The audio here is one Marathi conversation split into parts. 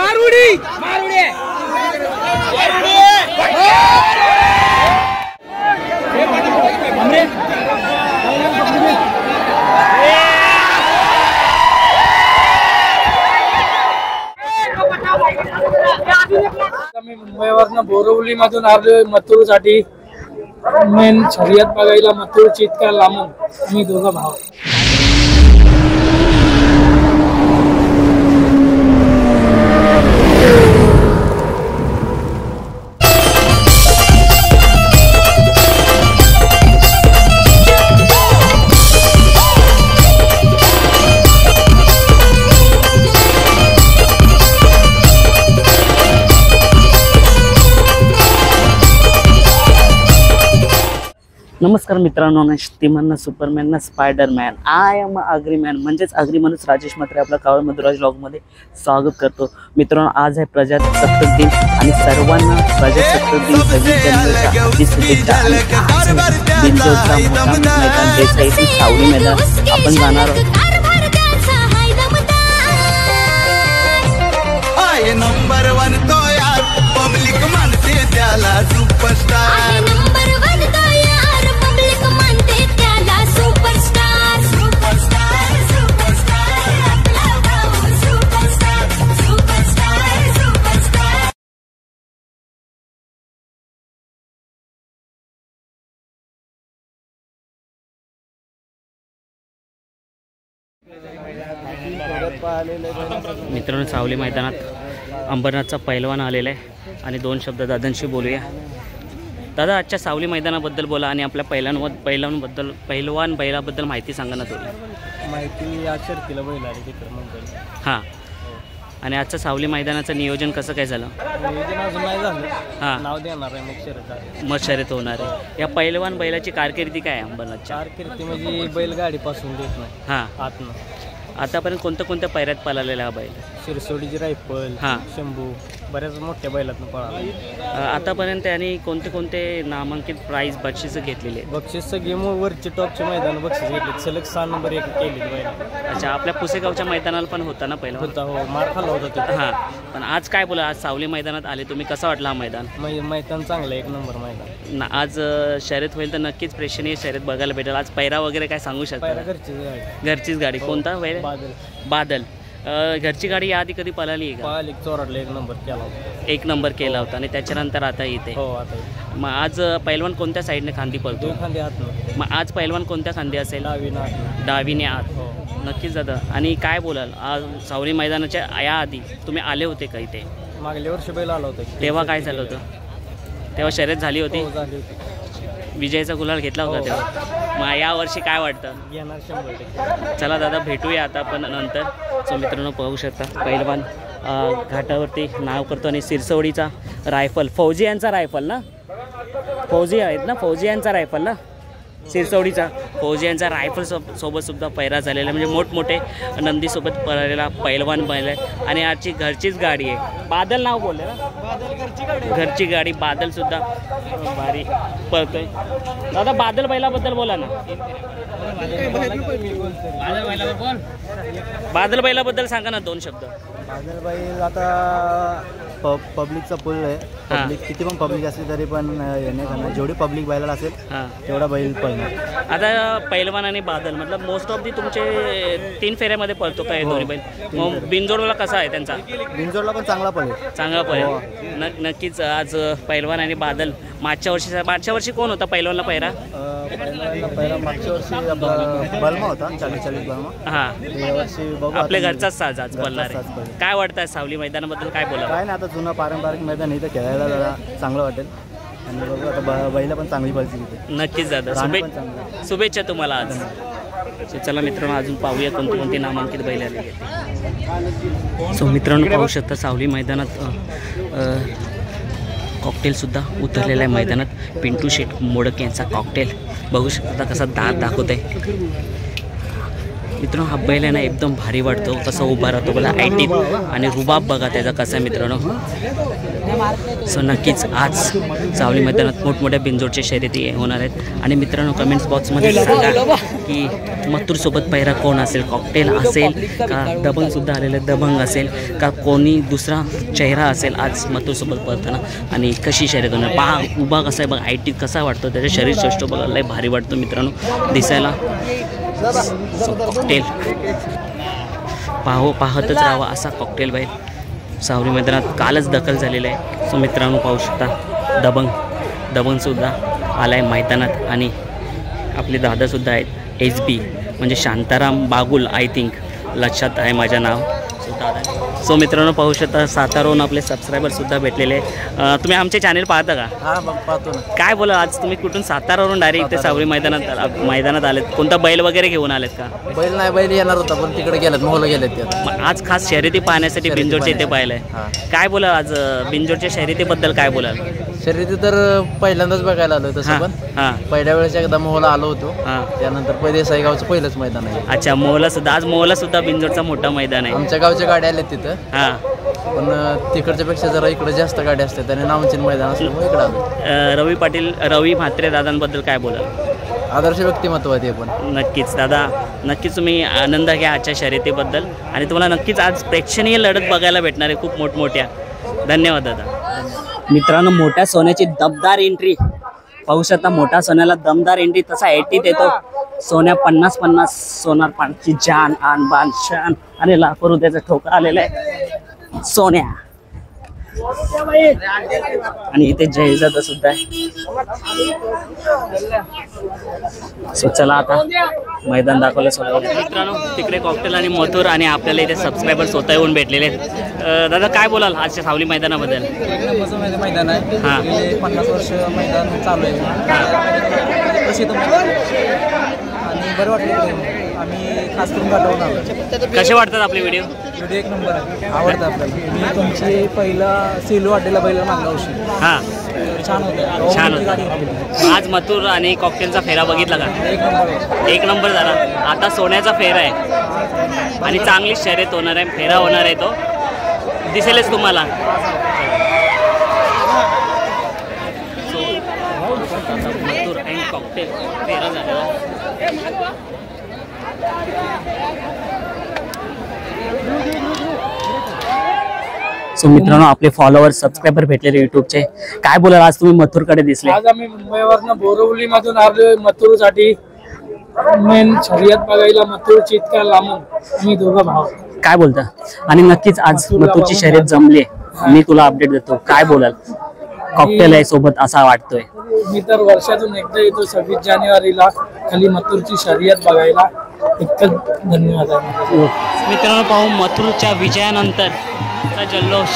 मारुडी मारुडी मी मुंबईवरनं बोरिवली मधून आलोय मथुरसाठी मेन शर्यत बघायला मथुरची इतक्या लांबून मी दोघं भाव नमस्कार मित्रांनो, Shaktimaan Superman Spiderman I am Agriman म्हणजेच अग्रीमाणूस राजेश म्हात्रे आपला कावळ मधुराज व्लॉगमध्ये स्वागत करतो. मित्रांनो, आज आहे प्रजासत्ताक दिन आणि सर्वांना प्रजासत्ताक दिन 26 जानेवारीच्या हार्दिक शुभेच्छा. बिंजोरचा मोठा मैदान देसाई सावली मैदान आपण जाणार आहोत. नंबर 1 तो यार पब्लिक मानते त्याला सुपरस्टार. मित्रांनो, सावली मैदानात अंबरनाथचा पैलवान आलेला आहे आणि 2 शब्द दादांशी बोलूया. दादा, आजच्या सावली मैदानाबद्दल बोला आणि आपल्या पैलवान बैलाबद्दल माहिती सांगा ना थोडी. माहिती आज शर्तीला बैल आली तिकडं मुंबईला. हां, आणि आजचं सावली मैदानाचं नियोजन कसं काय झालं? नियोजन अजून नाही झालं. हां, नाव देणार आहे मग शर्यत. मग शर्यत होणार आहे. या पैलवान बैलाची कारकिर्दी काय आहे अंबरनाथच्या? कारकिर्दी म्हणजे बैलगाडीपासून देत नाही. हां, आतनं आतापर्यंत कोणत्या पैऱ्यात पळालेला हा बैल? शिरसोडीची रायफल, हां, शंभू, बऱ्याच मोठ्या बैलातनं पळाला. आतापर्यंत त्यांनी कोणते नामांकित प्राईज बक्षिसं घेतलेली आहेत? बक्षीस सगळे वरचे टॉपचे मैदान बक्षीस घेतले. सलग 6 नंबर 1 केले बैल. अच्छा, आपल्या पुसेगावच्या मैदानाला पण होता ना पहिला? होता, हो. मार खाल्ला होता तिथे. हां, पण आज काय बोला, आज सावली मैदानात आले तुम्ही, कसं वाटलं हा मैदान? मैदान चांगलं, 1 नंबर मैदान ना. आज शर्यत होईल तर नक्कीच प्रेक्षणीय शर्यत बघायला भेटेल. आज पैरा वगैरे काय सांगू शकता? घरचीच गाडी. कोणता बैल? बादल. घरची गाडी याआधी कधी पळाली आहे का? चोराडला 1 नंबर केला होता. 1 नंबर केला होता आणि त्याच्यानंतर आता इथे. हो, आता मग आज पैलवान कोणत्या साईडने खांदी पळतो? 2 खांदी आत. मग आज पैलवान कोणत्या खांदी असेल? डावीने आत. हो, नक्कीच दादा. आणि काय बोलाल, आज सावली मैदानाच्या याआधी तुम्ही आले होते का इथे? मागल्या वर्षी बैल आला होता. तेव्हा काय झालं होतं? तेव्हा शर्यत झाली होती? विजयाचा गुलाल घेतला होता तेव्हा. मग या वर्षी काय वाटतं? घेणार 100%. चला दादा, भेटूया आता पण नंतर. सो मित्रांनो, पाहू शकता पैलवान घाटावरती नाव करतो आणि सिरसवडीचा रायफल, फौजी यांचा रायफल ना, फौजी आहेत ना, फौजी यांचा रायफल ना, सिरसवडीचा फौजी यांचा रायफल सोबत सुद्धा पैरा झालेला, म्हणजे मोठमोठे नंदीसोबत पळालेला पैलवान बैल आहे. आणि आजची घरचीच गाडी आहे. बादल नाव बोलले ना, घरची गाडी. बादलसुद्धा भारी पळतोय. दादा, बादल बैलाबद्दल बोला ना. बादल बैलाबद्दल सांगा ना 2 शब्द. बादल बैल आता पब्लिकचा पूल आहे. पब्लिक किती पण पब्लिक असली तरी पण येणे करणार. जेवढी पब्लिक बैलाला असेल तेवढा बैल पळणार. आता पैलवान आणि बादल मतलब मोस्ट ऑफ दी तुमचे 3 फेऱ्यामध्ये पळतो काय दोन्ही बैल? मग बिंजोडला कसा आहे त्यांचा? बिंजोडला पण चांगला पळेल. चांगला पळेल. नक्कीच. आज पैलवान आणि बादल. मागच्या वर्षी कोण होता पैलवानला पैरा? मागच्या वर्षी बलमा होता, 40 बलमा. हां, आपल्या घरचाच साज आज बोलणार आहे. काय वाटतं सावली मैदानाबद्दल काय बोला? काय नाही, आता जुनं पारंपरिक मैदान इथं खेळायला जरा चांगलं वाटेल आणि बघू आता बैला पण चांगली पळतील तिथे. नक्कीच दादा, शुभेच्छा तुम्हाला आज. चला मित्रांनो, अजून पाहूया कोणते नामांकित बैल आले. सो मित्रांनो, पाहू शकता सावली मैदानात कॉकटेलसुद्धा उतरलेला आहे मैदानात. पिंटू शेठ मोडक यांचा कॉकटेल बघू शकता कसा दात दाखवत आहे. मित्रांनो हा बैल आहे ना एकदम भारी वाटतो, कसा उभा राहतो बघा आयटीत, आणि रुबाब बघा त्याचा कसा आहे मित्रांनो. सो नक्कीच आज सावली मैदानात मोठमोठ्या बिंजोडच्या शर्यती होणार आहेत. आणि मित्रांनो कमेंट्स बॉक्समध्ये सांगा की मथुरसोबत पहिरा कोण असेल, कॉकटेल असेल का दबंगसुद्धा आलेलं दबंग असेल का कोणी दुसरा चेहरा असेल आज मथुरसोबत पळताना, आणि कशी शर्यत होणार. पहा उभा कसा आहे बघा आयटीत, कसा वाटतो त्याच्या शरीर सृष्ट बघा लय भारी वाटतो मित्रांनो दिसायला. सो कॉकटेल पाहतच राहावा असा कॉकटेल बैल सावली मैदानात कालच दखल झालेलं आहे. सो मित्रांनो पाहू शकता दबंगसुद्धा आला आहे मैदानात, आणि आपले दादासुद्धा आहेत SB म्हणजे शांताराम बागुल आय थिंक, लक्षात आहे माझ्या नाव. सो दादा सो मित्रांनो पाहू शकता साताराहून आपले सबस्क्रायबरसुद्धा भेटलेले. तुम्ही आमचे चॅनल पाहता का? हां पाहतो ना. काय बोला आज तुम्ही कुठून सातारावरून डायरेक्ट इथे सावली मैदानात आलेत? कोणता बैल वगैरे घेऊन आलेत का? बैल नाही, बैल येणार होता पण तिकडे गेलेत, मोहला गेलेत ते. मग आज खास शर्यती पाहण्यासाठी बिंजोडच्या इथे पाहिलंय. काय बोला आज बिंजोडच्या शर्यतीबद्दल काय बोलाल? शर्यती तर पहिल्यांदाच बघायला आलो तसं, पण पहिल्या वेळेस एकदा मोहला आलो होतो, त्यानंतर पैदेसाई गावचं पहिलंच मैदान आहे. अच्छा, मोहला सुद्धा आज मोहला सुद्धा बिंजोडचा मोठा मैदान आहे. आमच्या गावच्या गाड्या आल्या तिथं, हां पण तिकडच्या पेक्षा जरा इकडे जास्त गाड्या असतात आणि नामचीन मैदान असल्यामुळे इकडे आलो. रवी म्हात्रे दादांबद्दल काय बोलाल? आदर्श व्यक्तिमत्व आहे ते पण. नक्कीच दादा, नक्कीच तुम्ही आनंद घ्या आजच्या शर्यतीबद्दल, आणि तुम्हाला नक्कीच आज प्रेक्षणीय लढत बघायला भेटणार आहे खूप मोठमोठ्या. धन्यवाद दादा. मित्रांनो मोठ्या सोन्याची दमदार एंट्री पाहू शकता, मोठ्या सोन्याला दमदार एंट्री, तसा 80 देतो सोन्या 50-50 सोनार पाणची जान आन बान शान, आणि लाखो रुपयाचा ठोका आलेला आहे सोन्या. आणि इथे जयजादा सुद्धा आहे. सो चला आता मैदान दाखवलं सोन्या. मित्रांनो तिकडे कॉकटेल आणि मथुर आणि आपल्याला इथे सबस्क्रायबर स्वतः येऊन भेटलेले आहेत. दादा काय बोलाल आजच्या सावली मैदानाबद्दल? मैदान आहे, हां 50 वर्ष मैदान चालू आहे, प्रसिद्ध आणि बरं वाटलं. आम्ही खास करून गाठवून आलो. कसे वाटतात आपले व्हिडिओ? व्हिडिओ एक नंबर आहे, आवडतं आपल्याला. मी तुमची पहिला सेलू वाटेला पहिला मागला वर्षी. हां छान होतं, छान होतं. आज मथुर आणि कॉकटेलचा फेरा बघितला का? एक नंबर झाला. आता सोन्याचा फेरा आहे आणि चांगली शर्यत होणार आहे, फेरा होणार आहे, तो दिसेलच तुम्हाला. मथुर आणि कॉकटेल फेरा झालेला. सो मित्रांनो आपले फॉलोअर्स सबस्क्रायबर भेटलेले युट्यूबचे, काय बोलाल आज तुम्ही मथुरकडे दिसले? आज आम्ही मुंबईवरनं बोरिवलीमधून आलोय मथुरसाठी. मेन शर्यत बघायला मथुरची इतक्या लांबून आम्ही दोघं भाव. काय बोलता? आणि नक्कीच आज मथुरची शर्यत जमली, मी तुला अपडेट देतो. काय बोलाल? कॉकटेल आहे सोबत असा वाटतोय. मी तर वर्षातून एकदा येतो 26 जानेवारीला खाली मथुरची शर्यत बघायला. इतकं धन्यवाद आहे. मित्रांनो पाहू मथुरच्या विजयानंतर जल्लोष.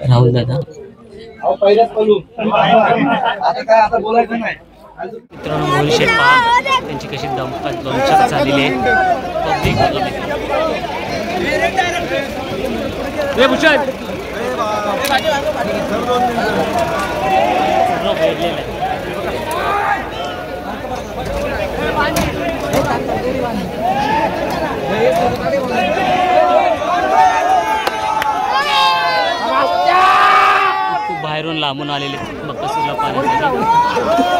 राहुल दादा मित्रांनो मोहिल शेप्पा त्यांची कशी दमछाक झालेली आहे खूप बाहेरून लांबून आलेले बकासूरला पाहण्यासाठी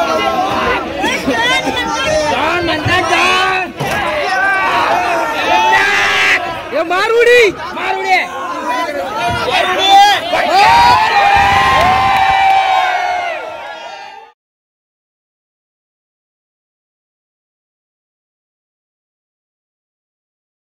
मारुडी